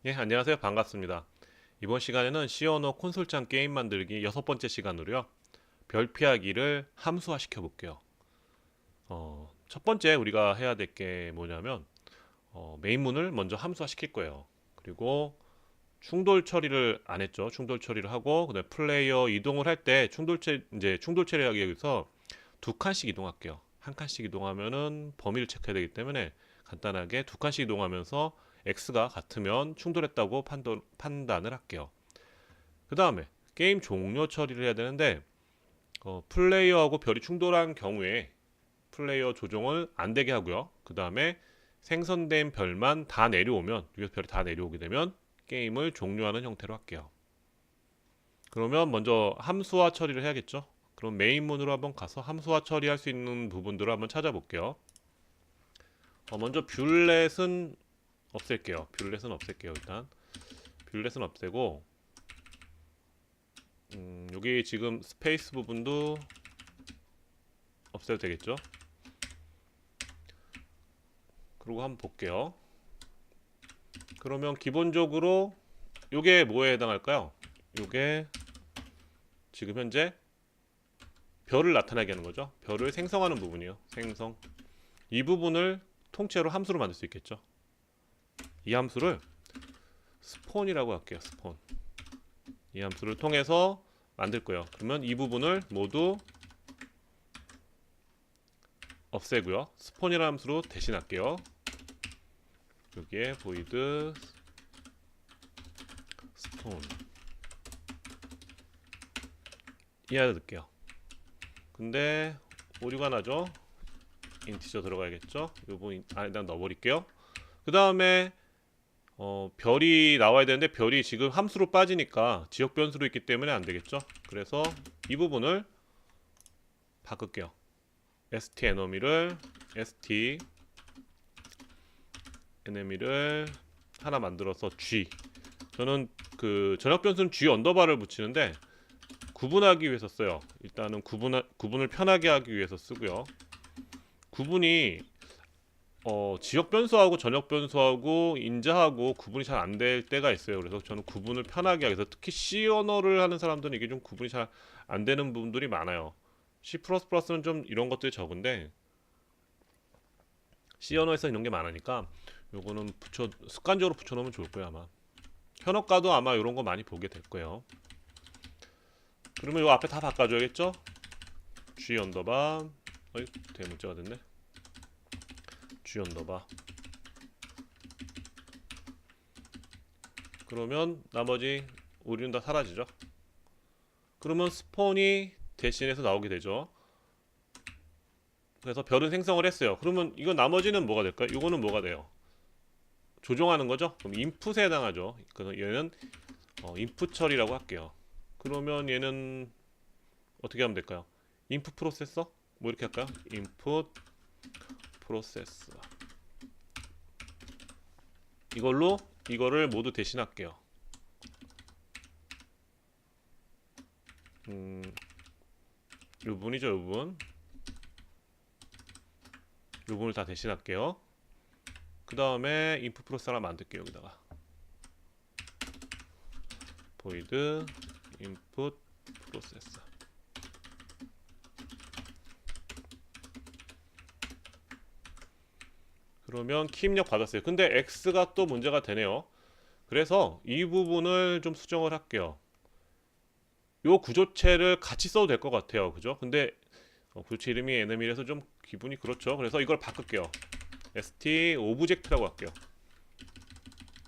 예, 안녕하세요. 반갑습니다. 이번 시간에는 시어노 콘솔장 게임 만들기 6번째 시간으로요. 별 피하기를 함수화 시켜 볼게요. 첫 번째 우리가 해야 될 게 뭐냐면 메인문을 먼저 함수화 시킬 거예요. 그리고 충돌 처리를 안 했죠. 충돌 처리를 하고 그다음에 플레이어 이동을 할 때 충돌 처리하기 위해서 두 칸씩 이동할게요. 한 칸씩 이동하면은 범위를 체크해야 되기 때문에 간단하게 두 칸씩 이동하면서 x가 같으면 충돌했다고 판단을 할게요. 그 다음에 게임 종료 처리를 해야 되는데 플레이어하고 별이 충돌한 경우에 플레이어 조종을 안 되게 하고요. 그 다음에 생성된 별만 다 내려오면 위에서 별이 다 내려오게 되면 게임을 종료하는 형태로 할게요. 그러면 먼저 함수화 처리를 해야겠죠. 그럼 메인문으로 한번 가서 함수화 처리할 수 있는 부분들을 한번 찾아볼게요. 먼저 뷰렛은 없앨게요. 뷰렛은 없앨게요. 일단 뷰렛은 없애고 여기 지금 스페이스 부분도 없애도 되겠죠. 그리고 한번 볼게요. 그러면 기본적으로 요게 뭐에 해당할까요? 요게 지금 현재 별을 나타나게 하는 거죠. 별을 생성하는 부분이요. 생성. 이 부분을 통째로 함수로 만들 수 있겠죠. 이 함수를 스폰이라고 할게요. 스폰. 이 함수를 통해서 만들 거예요. 그러면 이 부분을 모두 없애고요. 스폰이라는 함수로 대신할게요. 여기에 void 스폰 이하를 넣을게요. 근데 오류가 나죠. 인티저 들어가야겠죠. 요 부분 일단 넣어버릴게요. 그 다음에 별이 나와야 되는데 별이 지금 함수로 빠지니까 지역 변수로 있기 때문에 안 되겠죠. 그래서 이 부분을 바꿀게요. st enemy를 하나 만들어서 g. 저는 그 전역 변수는 g 언더바를 붙이는데 구분하기 위해서 써요. 일단은 구분을 편하게 하기 위해서 쓰고요. 구분이 지역 변수하고 전역 변수하고 인자하고 구분이 잘 안 될 때가 있어요. 그래서 저는 구분을 편하게 하기 위해서 특히 C 언어를 하는 사람들은 이게 좀 구분이 잘 안 되는 부분들이 많아요. C++는 좀 이런 것들이 적은데 C 언어에서 이런 게 많으니까 요거는 습관적으로 붙여놓으면 좋을 거예요. 아마 현업가도 아마 이런 거 많이 보게 될 거예요. 그러면 요 앞에 다 바꿔줘야겠죠? G 언더바 대문자가 됐네. G 언더바. 그러면 나머지 오류는 다 사라지죠. 그러면 스폰이 대신해서 나오게 되죠. 그래서 별은 생성을 했어요. 그러면 이거 나머지는 뭐가 될까요? 이거는 뭐가 돼요? 조종하는 거죠? 그럼 인풋에 해당하죠. 그래서 얘는 인풋 처리라고 할게요. 그러면 얘는 어떻게 하면 될까요? 인풋 프로세서? 뭐 이렇게 할까요? 인풋 프로세서. 이걸로 이거를 모두 대신할게요. 요 부분이죠, 요 부분. 요 부분을 다 대신할게요. 그 다음에 인풋 프로세서 하나 만들게요. 여기다가 void input process. 그러면 키 입력 받았어요. 근데 x가 또 문제가 되네요. 그래서 이 부분을 좀 수정을 할게요. 요 구조체를 같이 써도 될 것 같아요. 그죠? 근데 구조체 이름이 enemy라서 좀 기분이 그렇죠. 그래서 이걸 바꿀게요. st object라고 할게요.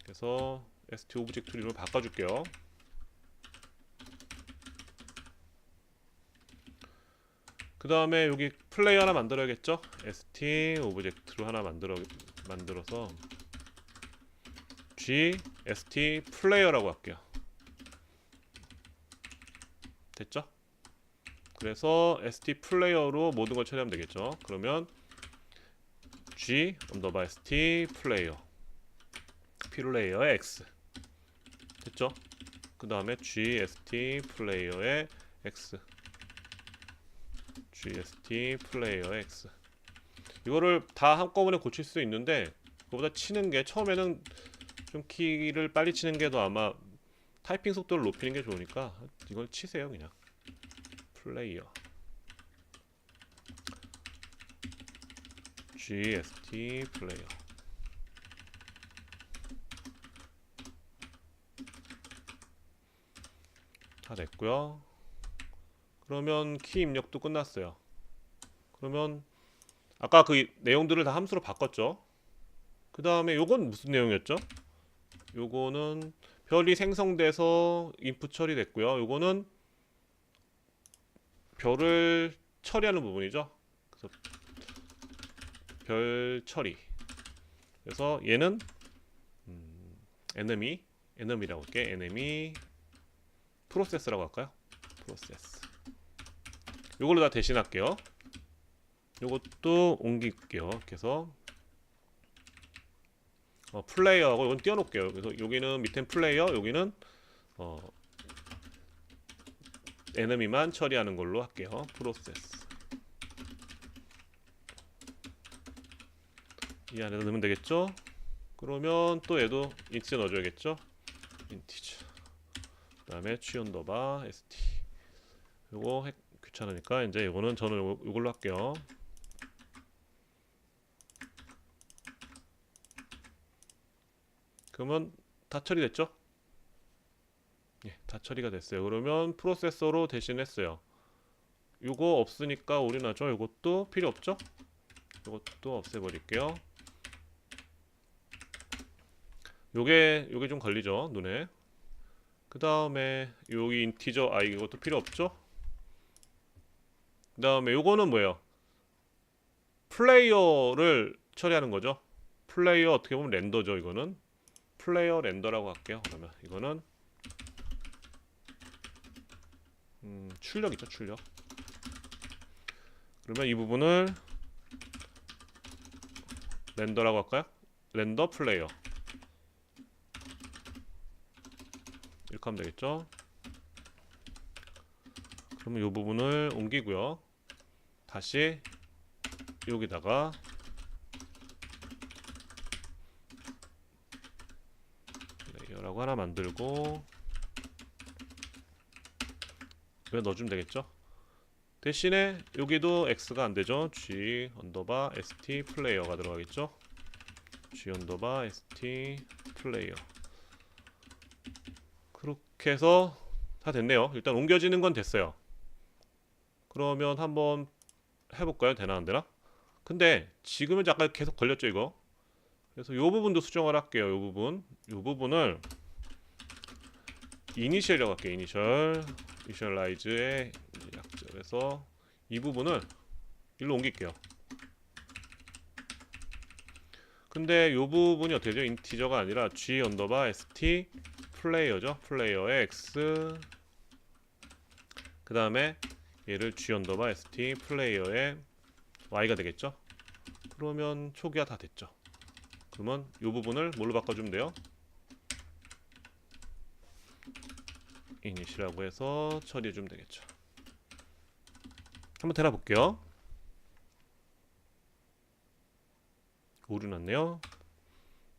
그래서 st object 이름을 바꿔줄게요. 그 다음에 여기 플레이 하나 만들어야겠죠? st object로 하나 만들어서 g st 플레이어라고 할게요. 됐죠? 그래서 st 플레이어로 모든 걸 처리하면 되겠죠. 그러면 g 언더바 st 플레이어 플레이어의 x 됐죠? 그 다음에 g st 플레이어의 x GST 플레이어 X. 이거를 다 한꺼번에 고칠 수 있는데 그거보다 치는 게 처음에는 좀 키를 빨리 치는 게 더 아마 타이핑 속도를 높이는 게 좋으니까 이걸 치세요. 그냥 플레이어 GST 플레이어. 다 됐고요. 그러면 키 입력도 끝났어요. 그러면 아까 그 내용들을 다 함수로 바꿨죠. 그 다음에 요건 무슨 내용이었죠? 요거는 별이 생성돼서 인풋 처리됐고요. 요거는 별을 처리하는 부분이죠. 그래서 별 처리. 그래서 얘는 enemy라고 할게. enemy 프로세스라고 할까요? 프로세스. 요걸로 다 대신할게요. 요것도 옮길게요. 그래서 플레이어하고 이건 띄워놓을게요. 그래서 여기는 밑엔 플레이어, 여기는 에너미만 처리하는 걸로 할게요. 프로세스. 이 안에다 넣으면 되겠죠? 그러면 또 얘도 인티저 넣어줘야겠죠? 인티저. 그 다음에 취온더바 st. 요거 귀찮으니까 이제 요거는 저는 요걸로 할게요. 그러면 다 처리됐죠? 예, 다 처리가 됐어요. 그러면 프로세서로 대신했어요. 요거 없으니까 올인하죠. 요것도 필요 없죠? 요것도 없애버릴게요. 요게 좀 걸리죠, 눈에. 그 다음에 여기 인티저 이것도 필요 없죠? 그 다음에 요거는 뭐예요? 플레이어를 처리하는 거죠. 플레이어 어떻게 보면 렌더죠. 이거는 플레이어 렌더라고 할게요. 그러면 이거는 출력이죠. 출력. 그러면 이 부분을 렌더라고 할까요? 렌더 플레이어 이렇게 하면 되겠죠. 그러면 이 부분을 옮기고요. 다시 여기다가 플레이어라고 하나 만들고 여기 넣어주면 되겠죠. 대신에 여기도 x가 안되죠. g 언더바 st 플레이어가 들어가겠죠. g 언더바 st 플레이어. 그렇게 해서 다 됐네요. 일단 옮겨지는 건 됐어요. 그러면 한번 해볼까요? 되나 안 되나? 근데 지금은 약간 계속 걸렸죠 이거. 그래서 이 부분도 수정을 할게요. 이 부분을 이니셜이라고 할게요. 이니셜라이즈의 약절에서 이 부분을 일로 옮길게요. 근데 이 부분이 어떻게 되죠? 인티저가 아니라 g 언더바 st 플레이어죠. 플레이어의 x 그 다음에 얘를 g 언더바 st 플레이어의 y가 되겠죠. 그러면 초기화 다 됐죠. 그러면 이 부분을 뭘로 바꿔주면 돼요? 이니시라고 해서 처리해주면 되겠죠. 한번 대놔볼게요. 오류 났네요.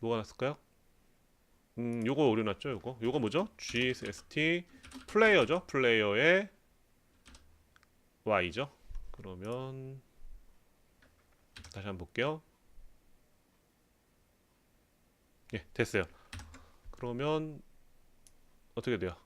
뭐가 났을까요? 요거 오류 났죠. 요거 뭐죠? GST 플레이어죠. 플레이어의 Y죠. 그러면 다시 한번 볼게요. 예, 됐어요. 그러면 어떻게 돼요?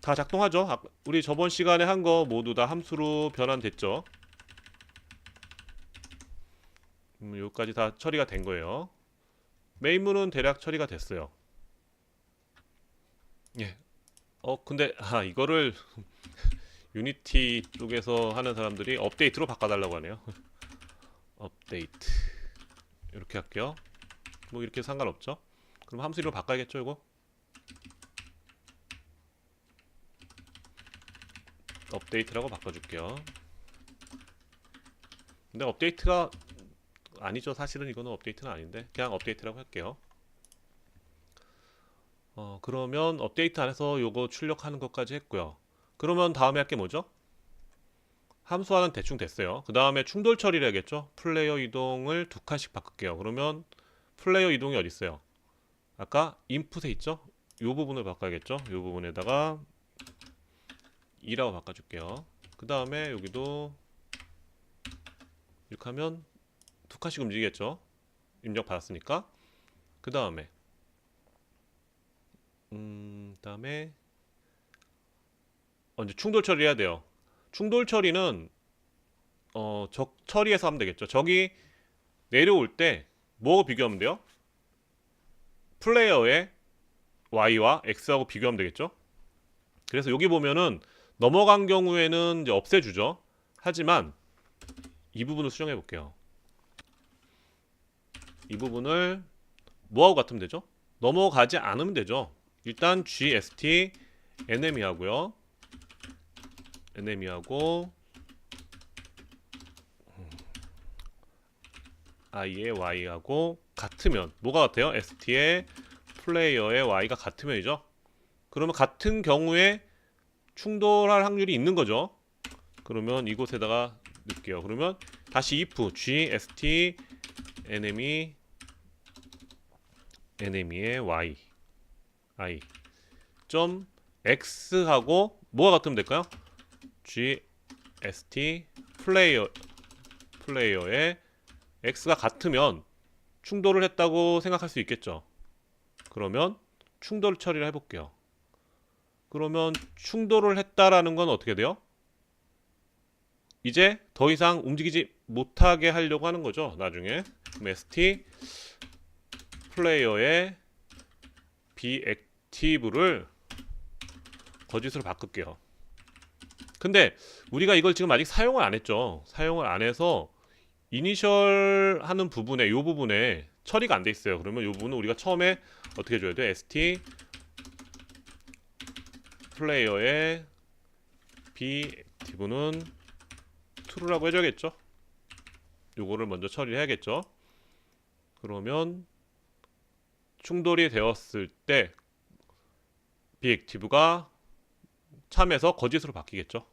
다 작동하죠. 우리 저번 시간에 한 거 모두 다 함수로 변환됐죠. 여기까지 다 처리가 된 거예요. 메인문은 대략 처리가 됐어요. 예. 근데 이거를 유니티 쪽에서 하는 사람들이 업데이트로 바꿔달라고 하네요. 업데이트 이렇게 할게요. 뭐 이렇게 상관없죠. 그럼 함수 이름을 바꿔야겠죠 이거? 업데이트라고 바꿔줄게요. 근데 업데이트가 아니죠. 사실은 이거는 업데이트는 아닌데 그냥 업데이트라고 할게요. 그러면 업데이트 안에서 요거 출력하는 것까지 했고요. 그러면 다음에 할 게 뭐죠? 함수화는 대충 됐어요. 그 다음에 충돌 처리를 해야겠죠. 플레이어 이동을 2칸씩 바꿀게요. 그러면 플레이어 이동이 어디 있어요? 아까 인풋에 있죠? 이 부분을 바꿔야겠죠? 이 부분에다가 2라고 바꿔줄게요. 그 다음에 여기도 이렇게 하면 두 칸씩 움직이겠죠? 입력 받았으니까. 그 다음에 그다음에 이제 충돌 처리해야 돼요. 충돌 처리는 적 처리해서 하면 되겠죠. 적이 내려올 때 뭐하고 비교하면 돼요? 플레이어의 Y와 X하고 비교하면 되겠죠. 그래서 여기 보면은 넘어간 경우에는 이제 없애주죠. 하지만 이 부분을 수정해 볼게요. 이 부분을 뭐하고 같으면 되죠? 넘어가지 않으면 되죠. 일단 GST NME 하고요. NME하고 I의 Y하고 같으면 뭐가 같아요? ST의 플레이어의 Y가 같으면이죠. 그러면 같은 경우에 충돌할 확률이 있는 거죠. 그러면 이곳에다가 넣을게요. 그러면 다시 if GST NME NME의 Y I 점 X하고 뭐가 같으면 될까요? GST 플레이어의 X가 같으면 충돌을 했다고 생각할 수 있겠죠. 그러면 충돌 처리를 해볼게요. 그러면 충돌을 했다라는 건 어떻게 돼요? 이제 더 이상 움직이지 못하게 하려고 하는 거죠. 나중에 그럼 ST 플레이어의 비액티브를 거짓으로 바꿀게요. 근데 우리가 이걸 지금 아직 사용을 안 했죠. 사용을 안 해서 이니셜 하는 부분에 이 부분에 처리가 안 돼 있어요. 그러면 이 부분은 우리가 처음에 어떻게 해줘야 돼? ST 플레이어의 비액티브는 true라고 해줘야겠죠. 요거를 먼저 처리를 해야겠죠. 그러면 충돌이 되었을 때 비액티브가 참에서 거짓으로 바뀌겠죠.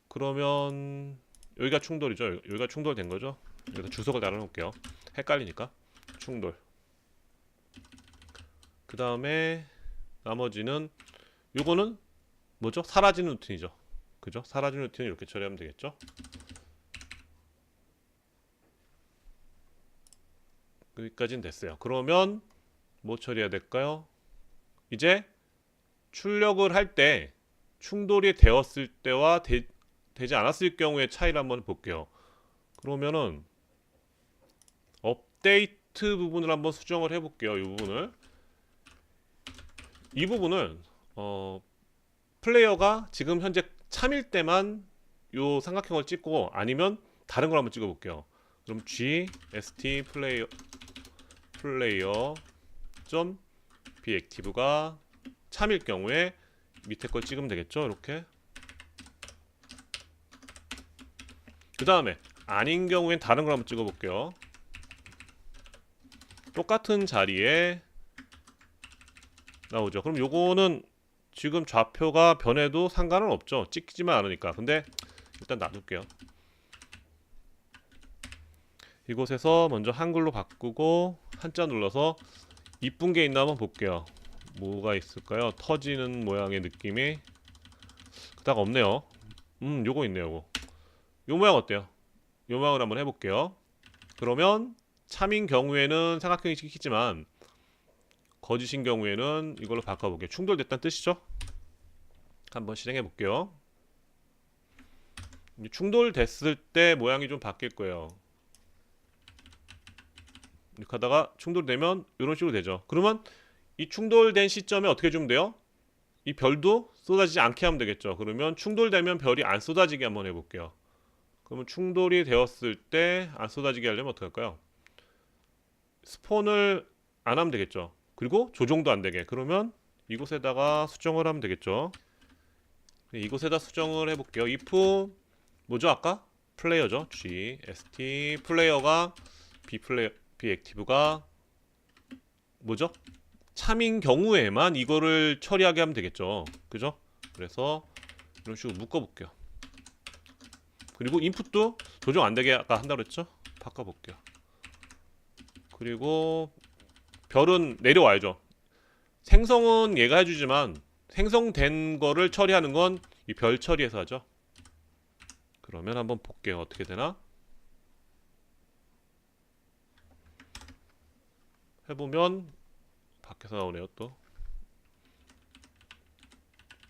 그러면 여기가 충돌이죠. 여기가 충돌된 거죠. 여기다 주석을 달아놓을게요. 헷갈리니까. 충돌. 그 다음에 나머지는 요거는 뭐죠? 사라지는 루틴이죠. 그죠? 사라지는 루틴을 이렇게 처리하면 되겠죠. 여기까지는 됐어요. 그러면 뭐 처리해야 될까요? 이제 출력을 할 때 충돌이 되었을 때와 되지 않았을 경우의 차이를 한번 볼게요. 그러면은 업데이트 부분을 한번 수정을 해볼게요. 이 부분을 플레이어가 지금 현재 참일 때만 요 삼각형을 찍고 아니면 다른 걸 한번 찍어볼게요. 그럼 GST 플레이어 점 비액티브가 참일 경우에 밑에 걸 찍으면 되겠죠. 이렇게. 그 다음에 아닌 경우엔 다른 걸 한번 찍어볼게요. 똑같은 자리에 나오죠. 그럼 요거는 지금 좌표가 변해도 상관은 없죠. 찍히지만 않으니까. 근데 일단 놔둘게요. 이곳에서 먼저 한글로 바꾸고 한자 눌러서 이쁜 게 있나 한번 볼게요. 뭐가 있을까요? 터지는 모양의 느낌이 그닥 없네요. 요거 있네요. 요 모양 어때요? 요 모양을 한번 해볼게요. 그러면 참인 경우에는 삼각형이 찍히지만 거짓인 경우에는 이걸로 바꿔볼게요. 충돌됐다는 뜻이죠? 한번 실행해 볼게요. 충돌됐을 때 모양이 좀 바뀔 거예요. 이렇게 하다가 충돌되면 이런 식으로 되죠. 그러면 이 충돌된 시점에 어떻게 해주면 돼요? 이 별도 쏟아지지 않게 하면 되겠죠. 그러면 충돌되면 별이 안 쏟아지게 한번 해볼게요. 그러면 충돌이 되었을 때 안 쏟아지게 하려면 어떻게 할까요? 스폰을 안 하면 되겠죠. 그리고 조종도 안 되게. 그러면 이곳에다가 수정을 하면 되겠죠. 이곳에다 수정을 해볼게요. if 뭐죠 아까? 플레이어죠. GST 플레이어가 비액티브가 뭐죠? 참인 경우에만 이거를 처리하게 하면 되겠죠. 그죠? 그래서 이런 식으로 묶어볼게요. 그리고 인풋도 조정 안 되게 아까 한다고 했죠? 바꿔볼게요. 그리고 별은 내려와야죠. 생성은 얘가 해주지만 생성된 거를 처리하는 건 이 별 처리해서 하죠. 그러면 한번 볼게요. 어떻게 되나? 해보면 밖에서 나오네요. 또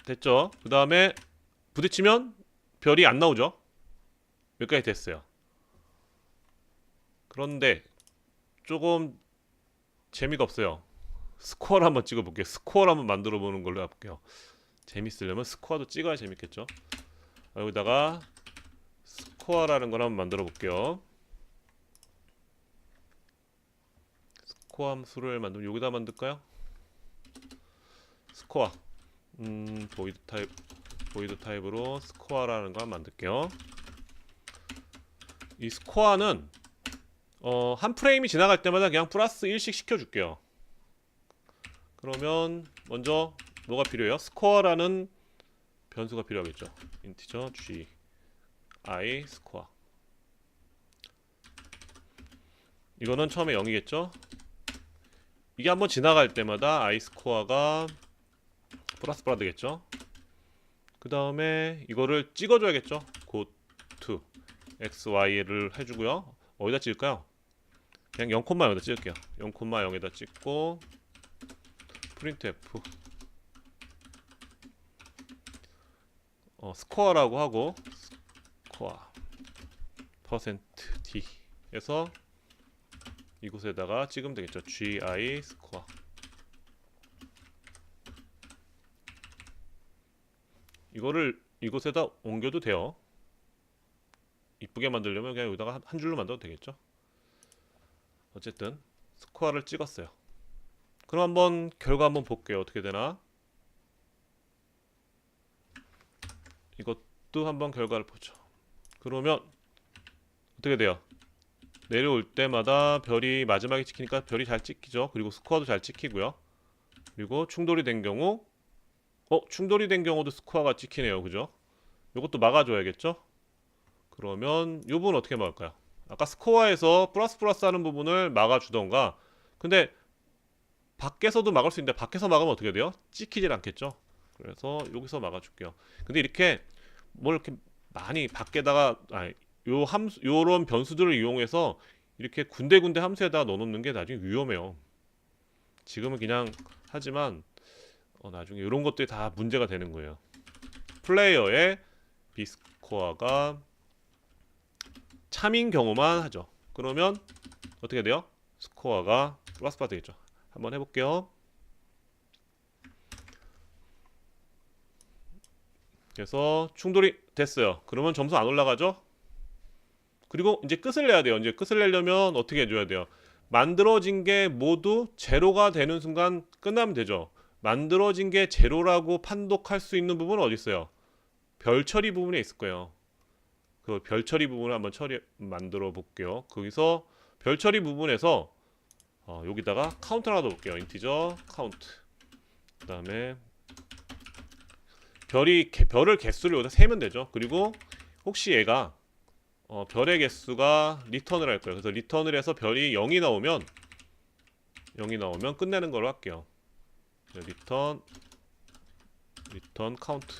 됐죠? 그 다음에 부딪히면 별이 안 나오죠? 여기까지 됐어요. 그런데 조금 재미가 없어요. 스코어를 한번 찍어볼게요. 스코어를 한번 만들어보는 걸로 해볼게요. 재밌으려면 스코어도 찍어야 재밌겠죠? 여기다가 스코어라는 걸 한번 만들어볼게요. 스코어 함수를 만들면 여기다 만들까요? 스코어 보이드 타입으로 스코어라는 걸 만들게요. 이 스코어는 한 프레임이 지나갈 때마다 그냥 플러스 1씩 시켜줄게요. 그러면 먼저 뭐가 필요해요? 스코어라는 변수가 필요하겠죠. 인티저 g i 스코어. 이거는 처음에 0이겠죠. 이게 한번 지나갈 때마다 i 스코어가 플러스 되겠죠. 그 다음에 이거를 찍어줘야겠죠. go x y를 해주고요. 어디다 찍을까요? 그냥 0,0에다 찍을게요. 0,0에다 찍고 printf 스코어라고 하고 스코어 %d 에서 이곳에다가 찍으면 되겠죠. gi 스코어. 이거를 이곳에다 옮겨도 돼요. 이쁘게 만들려면 그냥 여기다가 한 줄로 만들어도 되겠죠. 어쨌든 스코어를 찍었어요. 그럼 한번 결과 한번 볼게요. 어떻게 되나? 이것도 한번 결과를 보죠. 그러면 어떻게 돼요? 내려올 때마다 별이 마지막에 찍히니까 별이 잘 찍히죠. 그리고 스코어도 잘 찍히고요. 그리고 충돌이 된 경우 충돌이 된 경우도 스코어가 찍히네요. 그죠? 이것도 막아줘야겠죠? 그러면 이 부분 어떻게 막을까요? 아까 스코어에서 플러스 하는 부분을 막아주던가. 근데 밖에서도 막을 수 있는데 밖에서 막으면 어떻게 돼요? 찍히질 않겠죠? 그래서 여기서 막아줄게요. 근데 이렇게 뭘 이렇게 많이 밖에다가 요런 변수들을 이용해서 이렇게 군데군데 함수에다 넣어놓는 게 나중에 위험해요. 지금은 그냥 하지만 나중에 이런 것들이 다 문제가 되는 거예요. 플레이어의 B스코어가 참인 경우만 하죠. 그러면 어떻게 돼요? 스코어가 플러스 되겠죠. 한번 해볼게요. 그래서 충돌이 됐어요. 그러면 점수 안 올라가죠? 그리고 이제 끝을 내야 돼요. 이제 끝을 내려면 어떻게 해줘야 돼요? 만들어진 게 모두 제로가 되는 순간 끝나면 되죠. 만들어진 게 제로라고 판독할 수 있는 부분은 어디 있어요? 별 처리 부분에 있을 거예요. 그 별 처리 부분을 한번 만들어 볼게요. 거기서 별 처리 부분에서 여기다가 카운트 하나 넣어볼게요. 인티저 카운트. 그 다음에 별을 개수를 여기다 세면 되죠. 그리고 혹시 얘가 별의 개수가 리턴을 할 거예요. 그래서 리턴을 해서 별이 0이 나오면 끝내는 걸로 할게요. 리턴 카운트.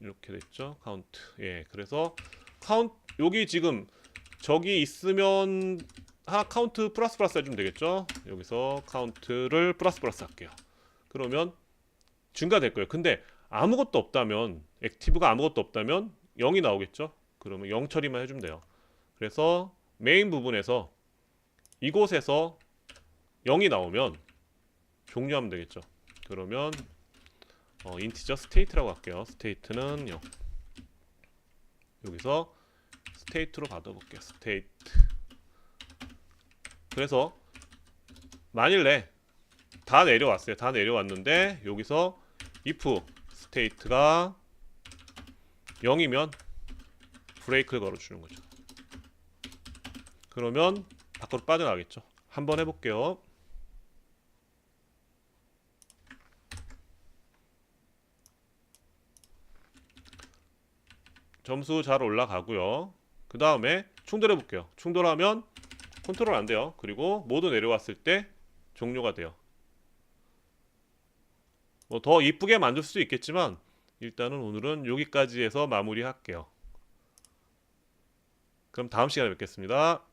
이렇게 됐죠. 카운트. 예, 그래서 여기 지금 저기 있으면 카운트 플러스 해주면 되겠죠. 여기서 카운트를 플러스 할게요. 그러면 증가될 거예요. 근데 아무것도 없다면, 액티브가 아무것도 없다면 0이 나오겠죠. 그러면 0 처리만 해주면 돼요. 그래서 메인 부분에서 이곳에서 0이 나오면 종료하면 되겠죠. 그러면 인티저 스테이트라고 할게요. 스테이트는 0. 여기서 스테이트로 받아볼게요. 스테이트. 그래서 만일에 다 내려왔어요. 다 내려왔는데 여기서 if 스테이트가 0이면 브레이크를 걸어주는 거죠. 그러면 밖으로 빠져나가겠죠. 한번 해볼게요. 점수 잘 올라가고요. 그 다음에 충돌해 볼게요. 충돌하면 컨트롤 안 돼요. 그리고 모두 내려왔을 때 종료가 돼요. 뭐 더 이쁘게 만들 수도 있겠지만 일단은 오늘은 여기까지 해서 마무리할게요. 그럼 다음 시간에 뵙겠습니다.